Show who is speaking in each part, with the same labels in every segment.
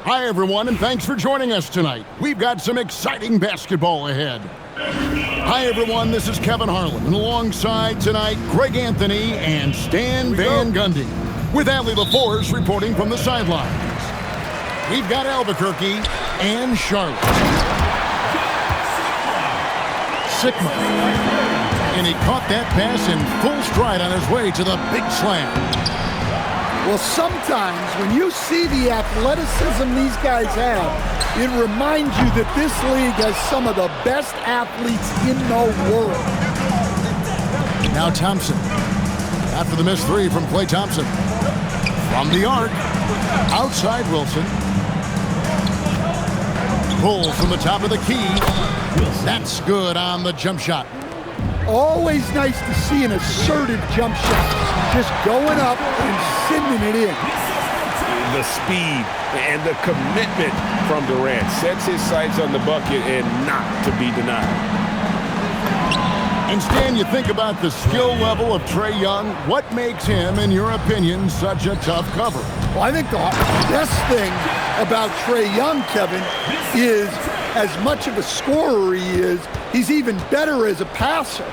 Speaker 1: Hi, everyone, and thanks for joining us tonight. We've got some exciting basketball ahead. Hi, everyone, this is Kevin Harlan, and alongside tonight, Greg Anthony and Stan Van Gundy, with Allie LaForce reporting from the sidelines. We've got Albuquerque and Charlotte. Sikma, and he caught that pass in full stride on his way to the big slam.
Speaker 2: Well, sometimes when you see the athleticism these guys have, it reminds you that this league has some of the best athletes in the world.
Speaker 1: Now Thompson. After the missed three from Klay Thompson. From the arc. Outside Wilson. Pulls from the top of the key. That's good on the jump shot.
Speaker 2: Always nice to see an assertive jump shot. Just going up and sending it in.
Speaker 3: The speed and the commitment from Durant sets his sights on the bucket and not to be denied.
Speaker 1: And Stan, you think about the skill level of Trae Young. What makes him, in your opinion, such a tough cover?
Speaker 2: Well, I think the best thing about Trae Young, Kevin, is as much of a scorer he is, he's even better as a passer.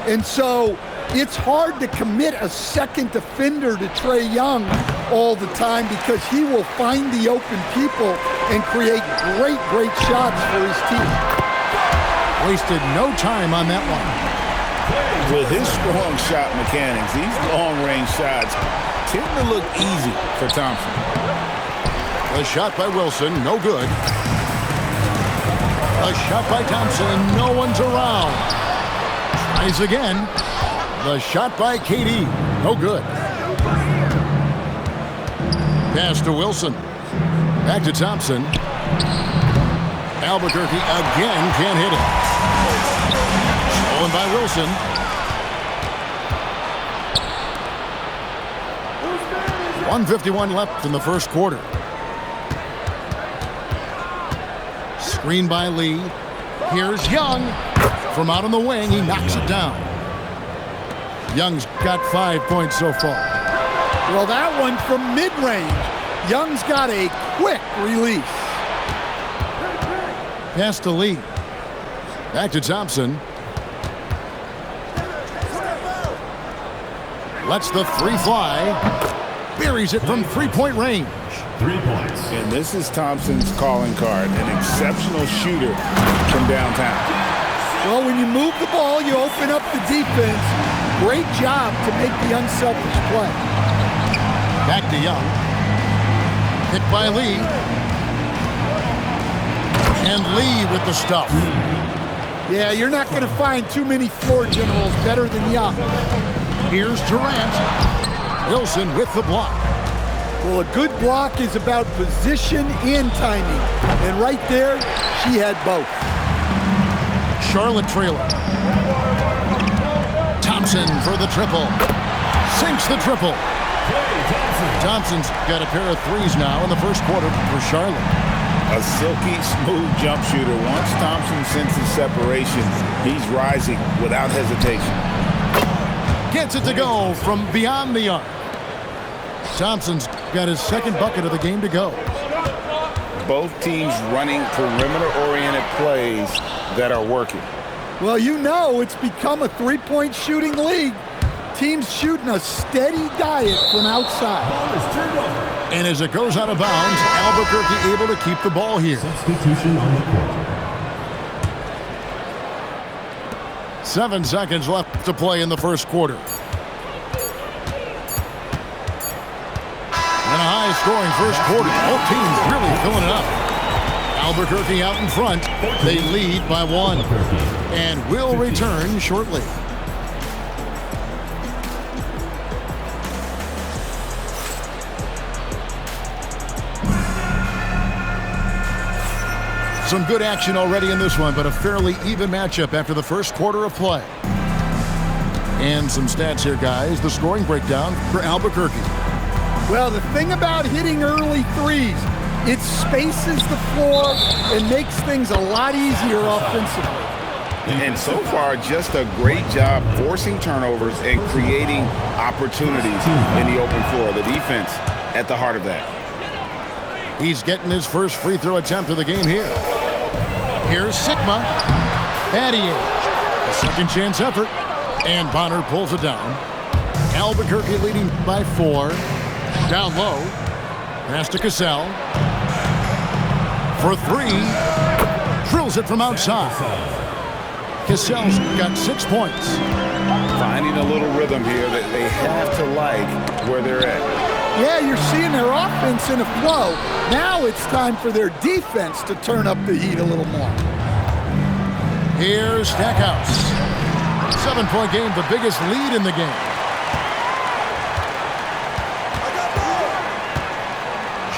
Speaker 2: And so it's hard to commit a second defender to Trae Young all the time because he will find the open people and create great shots for his team.
Speaker 1: Wasted no time on that one.
Speaker 3: With his strong shot mechanics, these long-range shots tend to look easy for Thompson.
Speaker 1: The shot by Wilson, no good. A shot by Thompson, and no one's around. Tries again. The shot by KD, no good. Pass to Wilson. Back to Thompson. Albuquerque again can't hit it. Stolen by Wilson. .151 left in the first quarter. Screen by Lee. Here's Young. From out on the wing, he knocks it down. Young's got 5 points so far.
Speaker 2: Well, that one from mid-range. Young's got a quick release.
Speaker 1: Pass to Lee. Back to Thompson. Lets the three fly. Buries it from three-point range.
Speaker 4: 3 points.
Speaker 3: And this is Thompson's calling card, an exceptional shooter from downtown.
Speaker 2: Well, when you move the ball, you open up the defense. Great job to make the unselfish play.
Speaker 1: Back to Young. Hit by Lee. And Lee with the stuff.
Speaker 2: Yeah, you're not going to find too many floor generals better than Young.
Speaker 1: Here's Durant. Wilson with the block.
Speaker 2: Well, a good block is about position and timing. And right there, she had both.
Speaker 1: Charlotte trailer. Thompson for the triple. Sinks the triple. Thompson's got a pair of threes now in the first quarter for Charlotte.
Speaker 3: A silky, smooth jump shooter. Once Thompson senses separation, he's rising without hesitation.
Speaker 1: Gets it to go from beyond the arc. Thompson's got his second bucket of the game to go.
Speaker 3: Both teams running perimeter-oriented plays that are working.
Speaker 2: Well, you know it's become a three-point shooting league. Teams shooting a steady diet from outside.
Speaker 1: And as it goes out of bounds, Albuquerque able to keep the ball here.
Speaker 4: Substitution on the court.
Speaker 1: 7 seconds left to play in the first quarter. And a high-scoring first quarter. Both teams really filling it up. Albuquerque out in front. They lead by 1. And will return shortly. Some good action already in this one, but a fairly even matchup after the first quarter of play. And some stats here, guys. The scoring breakdown for Albuquerque.
Speaker 2: Well, the thing about hitting early threes, it spaces the floor and makes things a lot easier offensively.
Speaker 3: And so far, just a great job forcing turnovers and creating opportunities in the open floor. The defense at the heart of that.
Speaker 1: He's getting his first free throw attempt of the game here. Here's Sigma. Battier. A second chance effort. And Bonner pulls it down. Albuquerque leading by 4. Down low. Pass to Cassell. For 3. Drills it from outside. Cassell's got 6 points.
Speaker 3: Finding a little rhythm here that they have to like where they're at.
Speaker 2: Yeah, you're seeing their offense in a flow. Now it's time for their defense to turn up the heat a little more.
Speaker 1: Here's Stackhouse. 7-point game, the biggest lead in the game.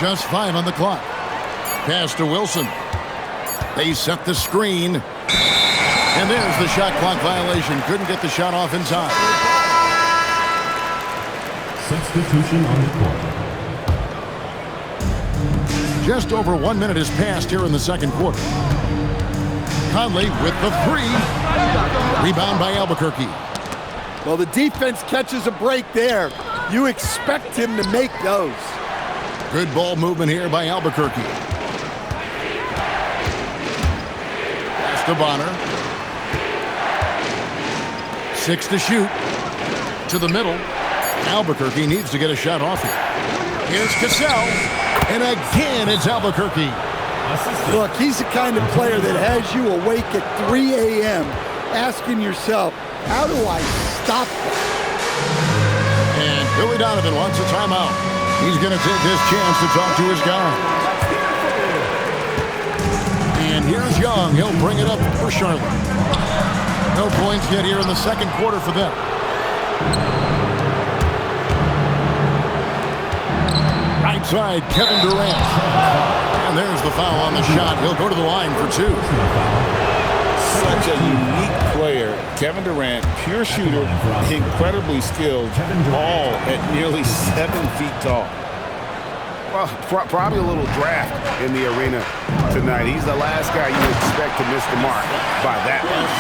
Speaker 1: Just 5 on the clock. Pass to Wilson. They set the screen. And there's the shot clock violation. Couldn't get the shot off in time.
Speaker 4: Substitution on the court.
Speaker 1: Just over 1 minute has passed here in the second quarter. Conley with the 3. Rebound by Albuquerque.
Speaker 2: Well, the defense catches a break there. You expect him to make those.
Speaker 1: Good ball movement here by Albuquerque. Pass to Bonner. 6 to shoot. To the middle. Albuquerque needs to get a shot off it. Here's Cassell. And again, it's Albuquerque.
Speaker 2: Look, he's the kind of player that has you awake at 3 a.m. asking yourself, how do I stop this?
Speaker 1: And Billy Donovan wants a timeout. He's going to take this chance to talk to his guy. And here's Young. He'll bring it up for Charlotte. No points yet here in the second quarter for them. Right side, Kevin Durant. And there's the foul on the shot. He'll go to the line for 2.
Speaker 3: Such a unique player. Kevin Durant, pure shooter, incredibly skilled, all at nearly 7 feet tall. Well, probably a little draft in the arena tonight. He's the last guy you expect to miss the mark by that much.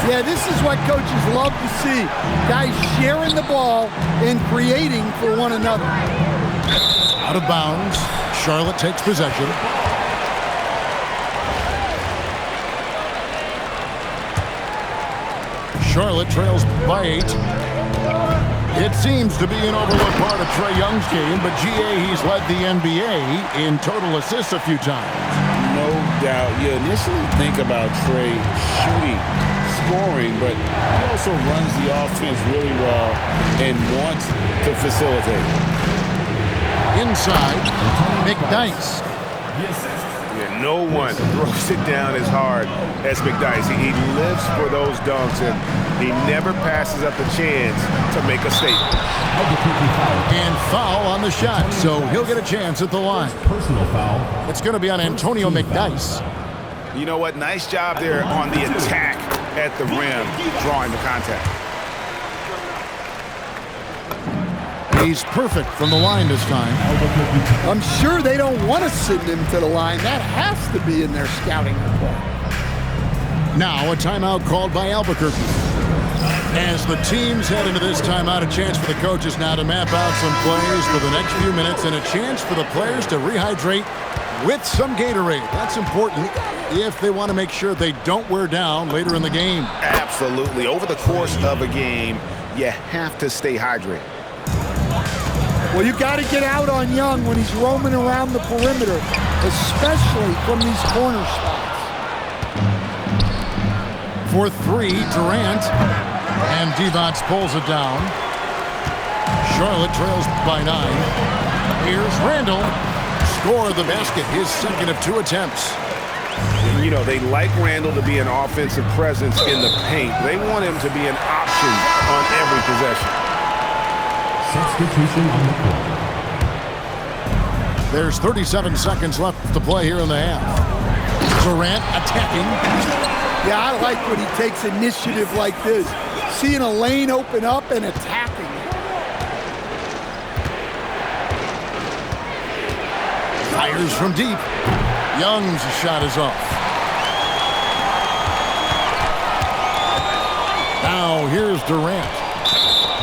Speaker 2: Yeah, this is what coaches love to see. Guys sharing the ball and creating for one another.
Speaker 1: Out of bounds. Charlotte takes possession. Charlotte trails by 8. It seems to be an overlooked part of Trae Young's game, but GA, he's led the NBA in total assists a few times.
Speaker 3: No doubt. You initially think about Trae shooting, scoring, but he also runs the offense really well and wants to facilitate.
Speaker 1: Inside, McDyess.
Speaker 3: Yeah, no one throws it down as hard as McDyess. He lives for those dunks, and he never passes up the chance to make a statement.
Speaker 1: And foul on the shot, so he'll get a chance at the line.
Speaker 4: Personal foul.
Speaker 1: It's going to be on Antonio McDyess.
Speaker 3: You know what? Nice job there on the attack at the rim, drawing the contact.
Speaker 1: He's perfect from the line this time.
Speaker 2: I'm sure they don't want to send him to the line. That has to be in their scouting report.
Speaker 1: Now a timeout called by Albuquerque. As the teams head into this timeout, a chance for the coaches now to map out some plays for the next few minutes and a chance for the players to rehydrate with some Gatorade. That's important if they want to make sure they don't wear down later in the game.
Speaker 3: Absolutely. Over the course of a game, you have to stay hydrated.
Speaker 2: Well, you got to get out on Young when he's roaming around the perimeter, especially from these corner spots.
Speaker 1: For 3, Durant. And Divac pulls it down. Charlotte trails by 9. Here's Randall. Score of the basket, his second of 2 attempts.
Speaker 3: You know, they like Randall to be an offensive presence in the paint. They want him to be an option on every possession.
Speaker 4: Substitution on the court.
Speaker 1: There's 37 seconds left to play here in the half. Durant attacking.
Speaker 2: Yeah, I like when he takes initiative like this. Seeing a lane open up and attacking it.
Speaker 1: Fires from deep. Young's shot is off. Now here's Durant.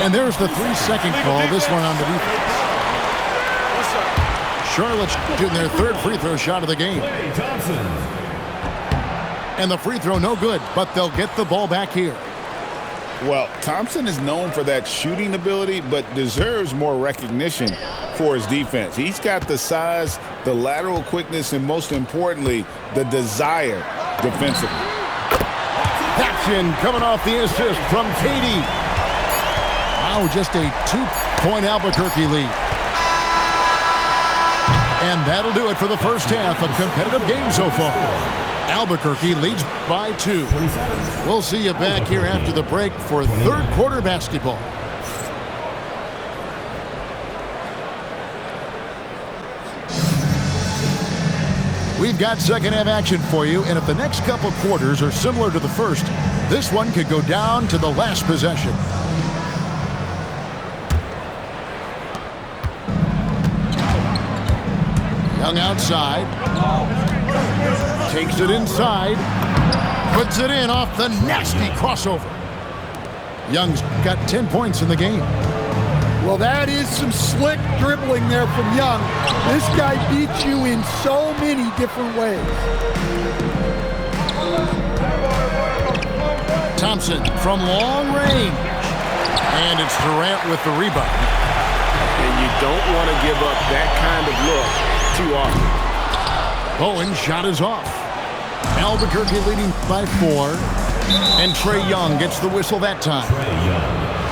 Speaker 1: And there's the 3-second call. This one on the defense. Charlotte's shooting their third free throw shot of the game.
Speaker 4: Klay Thompson.
Speaker 1: And the free throw no good, but they'll get the ball back here.
Speaker 3: Well, Thompson is known for that shooting ability, but deserves more recognition for his defense. He's got the size, the lateral quickness, and most importantly, the desire defensively.
Speaker 1: Action coming off the assist from Katie. Wow, just a 2-point Albuquerque lead. And that'll do it for the first half. A competitive game so far. Albuquerque leads by 2. We'll see you back here after the break for third quarter basketball. We've got second half action for you, and if the next couple quarters are similar to the first, this one could go down to the last possession. Young outside. Takes it inside. Puts it in off the nasty crossover. Young's got 10 points in the game.
Speaker 2: Well, that is some slick dribbling there from Young. This guy beats you in so many different ways.
Speaker 1: Thompson from long range. And it's Durant with the rebound.
Speaker 5: And you don't want to give up that kind of look too often.
Speaker 1: Bowen's shot is off. Albuquerque leading by 4. And Trae Young gets the whistle that time.
Speaker 4: Trae Young.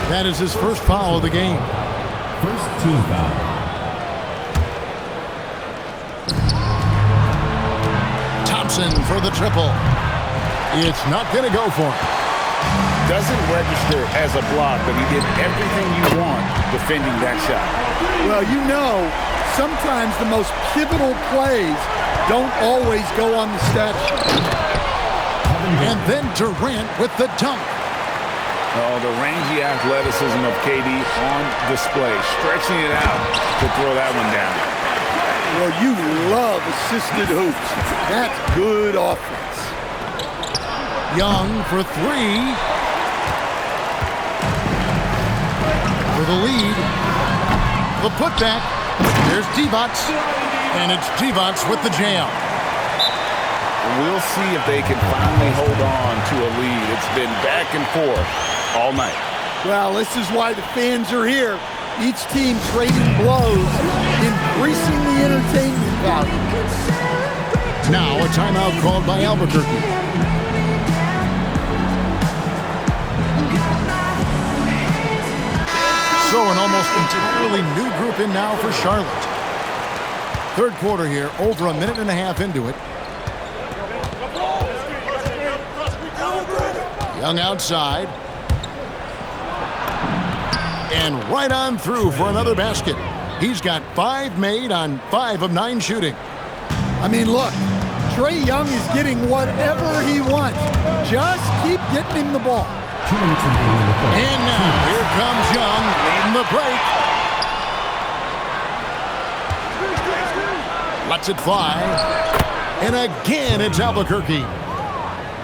Speaker 1: That is his first foul of the game.
Speaker 4: First team foul.
Speaker 1: Thompson for the triple. It's not going to go for him.
Speaker 3: Doesn't register as a block, but he did everything you want defending that shot.
Speaker 2: Well, you know, sometimes the most pivotal plays don't always go on the stat sheet.
Speaker 1: And then Durant with the dunk.
Speaker 3: Oh, the rangy athleticism of KD on display, stretching it out to throw that one down.
Speaker 2: Well, you love assisted hoops. That's good offense.
Speaker 1: Young for 3. For the lead. The putback. There's Divac. And it's Divac with the jam.
Speaker 3: We'll see if they can finally hold on to a lead. It's been back and forth all night.
Speaker 2: Well, this is why the fans are here. Each team trading blows, increasing the entertainment value.
Speaker 1: Now a timeout called by Albuquerque. So an almost entirely new group in now for Charlotte. Third quarter here, over a minute and a half into it. Young outside. And right on through for another basket. He's got 5 made on 5 of 9 shooting.
Speaker 2: I mean, look, Trae Young is getting whatever he wants. Just keep getting him the ball.
Speaker 4: 2 minutes remaining in the fourth.
Speaker 1: And now, here comes Young leading the break. Lets it fly. And again, it's Albuquerque.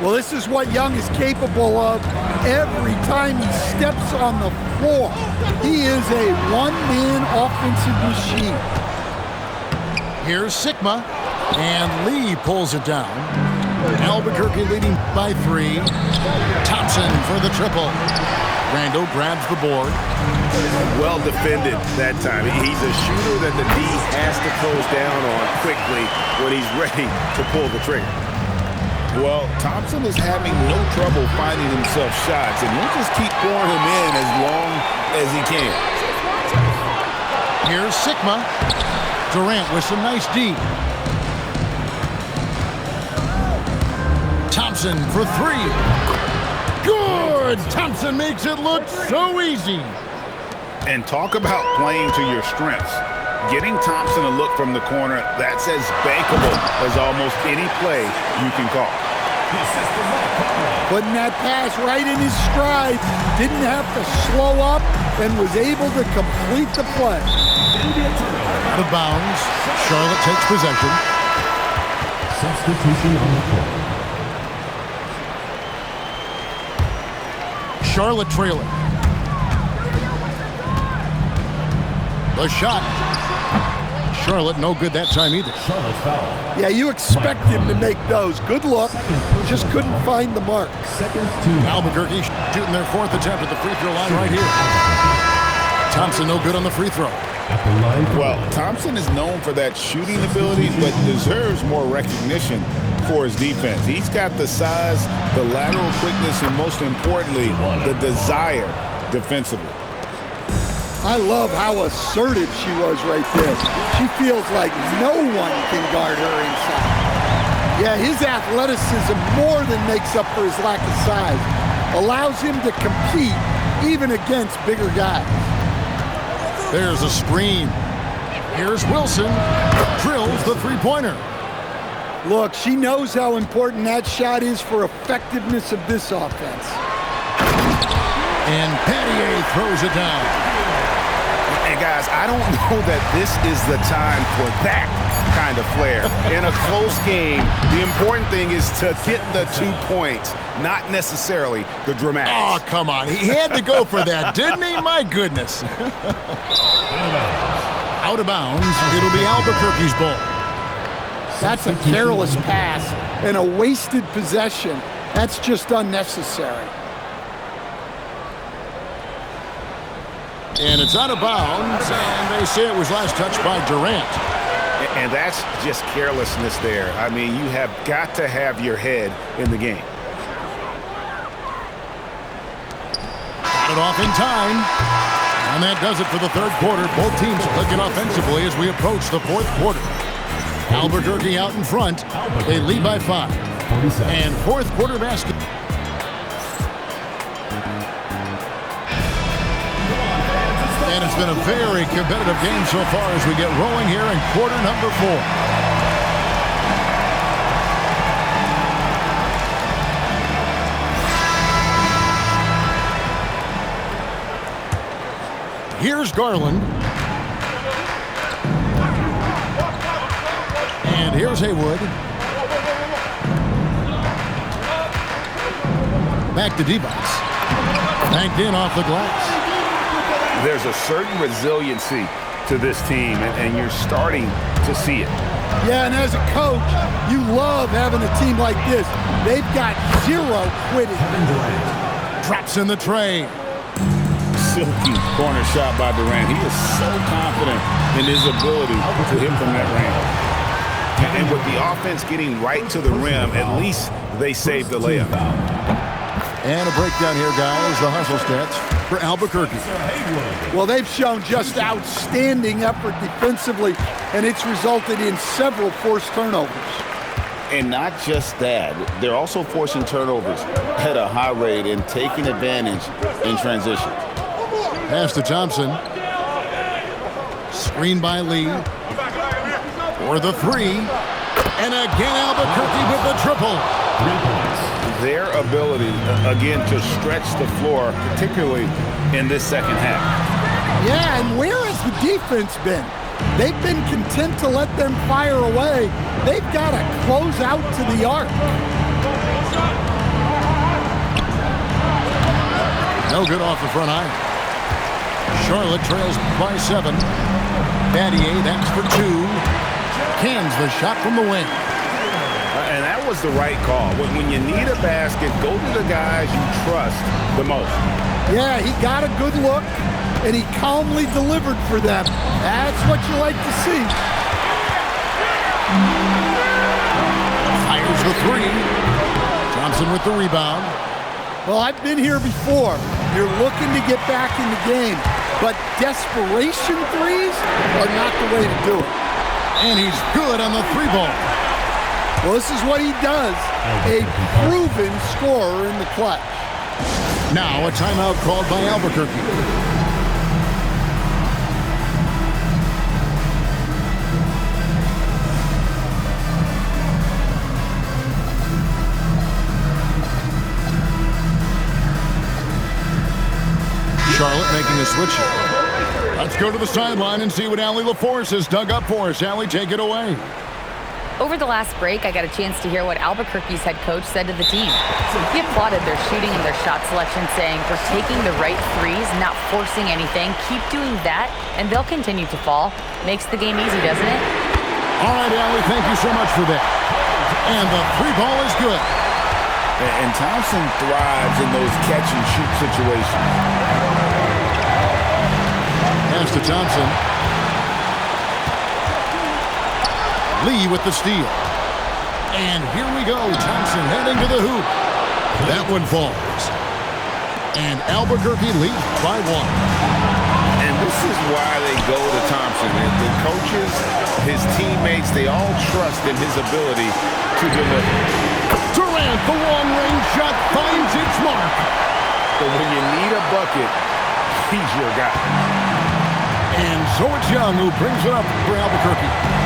Speaker 2: Well, this is what Young is capable of every time he steps on the floor. He is a one-man offensive machine.
Speaker 1: Here's Sigma. And Lee pulls it down. Albuquerque leading by 3. Thompson for the triple. Randall grabs the board.
Speaker 5: Well defended that time. He's a shooter that the D has to close down on quickly when he's ready to pull the trigger.
Speaker 3: Well, Thompson is having no trouble finding himself shots, and he'll just keep pouring him in as long as he can.
Speaker 1: Here's Sigma. Durant with some nice D. Thompson for 3. Good! Thompson makes it look so easy.
Speaker 3: And talk about playing to your strengths. Getting Thompson a look from the corner, that's as bankable as almost any play you can call.
Speaker 2: Putting that pass right in his stride. Didn't have to slow up and was able to complete the play.
Speaker 1: Out of bounds. Charlotte takes possession.
Speaker 4: Substitution on the court.
Speaker 1: Charlotte trailing. The shot. Charlotte, no good that time either.
Speaker 4: Charlotte foul.
Speaker 2: Yeah, you expect him to make those. Good look. Just couldn't find the mark.
Speaker 4: Seconds to
Speaker 1: Albuquerque shooting their 4th attempt at the free throw line right here. Thompson, no good on the free throw.
Speaker 4: at the line.
Speaker 3: Well, Thompson is known for that shooting ability, but deserves more recognition for his defense. He's got the size, the lateral quickness, and most importantly, the desire defensively.
Speaker 2: I love how assertive she was right there. She feels like no one can guard her inside. Yeah, his athleticism more than makes up for his lack of size. Allows him to compete even against bigger guys.
Speaker 1: There's a screen. Here's Wilson. Drills the three-pointer.
Speaker 2: Look, she knows how important that shot is for effectiveness of this offense.
Speaker 1: And Pattier throws it down.
Speaker 5: And guys, I don't know that this is the time for that kind of flair. In a close game, the important thing is to get the 2 points, not necessarily the dramatics.
Speaker 1: Oh, come on. He had to go for that, didn't he? My goodness. Out of bounds. It'll be Albuquerque's ball.
Speaker 2: That's a careless pass and a wasted possession. That's just unnecessary.
Speaker 1: And it's out of bounds, and they say it was last touched by Durant.
Speaker 5: And that's just carelessness there. I mean, you have got to have your head in the game.
Speaker 1: Got it off in time. And that does it for the third quarter. Both teams clicking offensively as we approach the fourth quarter. Albuquerque out in front. They lead by 5. And fourth quarter basket. And it's been a very competitive game so far as we get rolling here in quarter number 4. Here's Garland. And here's Haywood. Back to Device. Banked in off the glass.
Speaker 5: There's a certain resiliency to this team, and you're starting to see it.
Speaker 2: Yeah, and as a coach, you love having a team like this. They've got zero quitting.
Speaker 1: Drops in the tray.
Speaker 3: Silky corner shot by Durant. He is so confident in his ability to hit from that range.
Speaker 5: And with the offense getting right to the rim, at least they saved the layup.
Speaker 1: And a breakdown here, guys. The hustle stats for Albuquerque.
Speaker 2: Well, they've shown just outstanding effort defensively, and it's resulted in several forced turnovers.
Speaker 3: And not just that, they're also forcing turnovers at a high rate and taking advantage in transition.
Speaker 1: Pass to Thompson. Screen by Lee. For the 3. And again, Albuquerque with the triple.
Speaker 5: Their ability, again, to stretch the floor, particularly in this second half.
Speaker 2: Yeah, and where has the defense been? They've been content to let them fire away. They've got to close out to the arc.
Speaker 1: No good off the front iron. Charlotte trails by 7. Battier, that's for 2. Cans the shot from the wing.
Speaker 5: And that was the right call. When you need a basket, go to the guys you trust the most.
Speaker 2: Yeah, he got a good look, and he calmly delivered for them. That's what you like to see.
Speaker 1: Fires the 3. Thompson with the rebound.
Speaker 2: Well, I've been here before. You're looking to get back in the game, but desperation threes are not the way to do it.
Speaker 1: And he's good on the 3-ball.
Speaker 2: Well, this is what he does, a proven scorer in the clutch.
Speaker 1: Now a timeout called by Albuquerque. Charlotte making a switch here. Let's go to the sideline and see what Allie LaForce has dug up for us. Allie, take it away.
Speaker 6: Over the last break, I got a chance to hear what Albuquerque's head coach said to the team. He applauded their shooting and their shot selection, saying, "We're taking the right threes, not forcing anything. Keep doing that, and they'll continue to fall." Makes the game easy, doesn't it?
Speaker 1: All right, Allie, thank you so much for that. And the three ball is good.
Speaker 3: And Thompson thrives in those catch-and-shoot situations.
Speaker 1: Pass to Thompson. Lee with the steal. And here we go. Thompson heading to the hoop. That one falls. And Albuquerque leads by 1.
Speaker 3: And this is why they go to Thompson. And the coaches, his teammates, they all trust in his ability to deliver.
Speaker 1: Durant, the long-range shot finds its mark.
Speaker 3: But when you need a bucket, he's your guy.
Speaker 1: And so it's Young who brings it up for Albuquerque.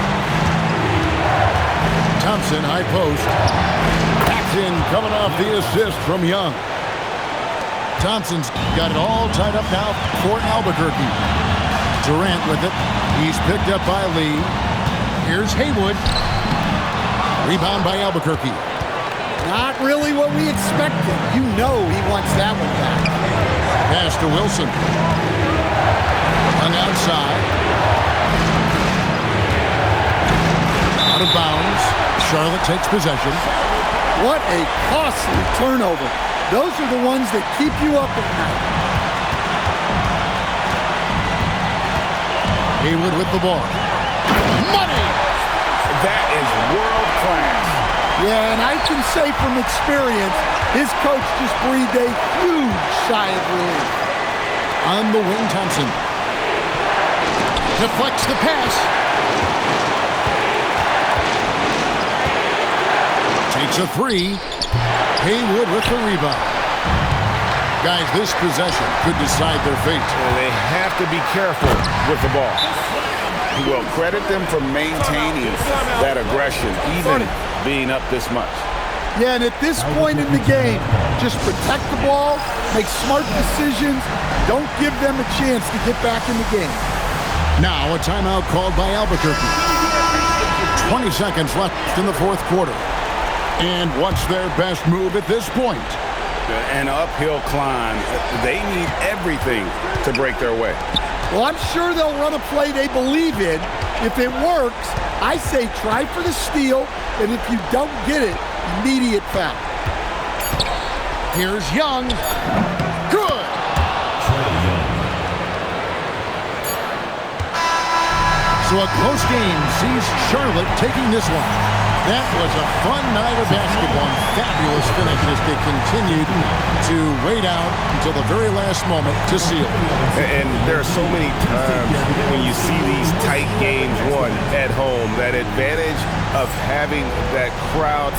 Speaker 1: Thompson, high post. Paxson coming off the assist from Young. Thompson's got it all tied up now for Albuquerque. Durant with it. He's picked up by Lee. Here's Haywood. Rebound by Albuquerque.
Speaker 2: Not really what we expected. You know he wants that one back.
Speaker 1: Pass to Wilson. Hung outside. Out of bounds. Charlotte takes possession.
Speaker 2: What a costly turnover. Those are the ones that keep you up at night.
Speaker 1: Haywood with the ball. Money!
Speaker 3: That is world class.
Speaker 2: Yeah, and I can say from experience, his coach just breathed a huge sigh of relief.
Speaker 1: On the wing, Thompson. Deflects the pass. Takes a three. Haywood with the rebound. Guys, this possession could decide their fate.
Speaker 3: They have to be careful with the ball. Well, credit them for maintaining that aggression, even being up this much.
Speaker 2: Yeah, and at this point in the game, just protect the ball, make smart decisions, don't give them a chance to get back in the game.
Speaker 1: Now a timeout called by Albuquerque. 20 seconds left in the fourth quarter. And what's their best move at this point?
Speaker 3: An uphill climb. They need everything to break their way.
Speaker 2: Well, I'm sure they'll run a play they believe in. If it works, I say try for the steal, and if you don't get it, immediate foul.
Speaker 1: Here's Young. Good. So a close game sees Charlotte taking this one. That was a fun night of basketball. Fabulous finish as they continued to wait out until the very last moment to seal.
Speaker 3: And there are so many times when you see these tight games won at home, that advantage of having that crowd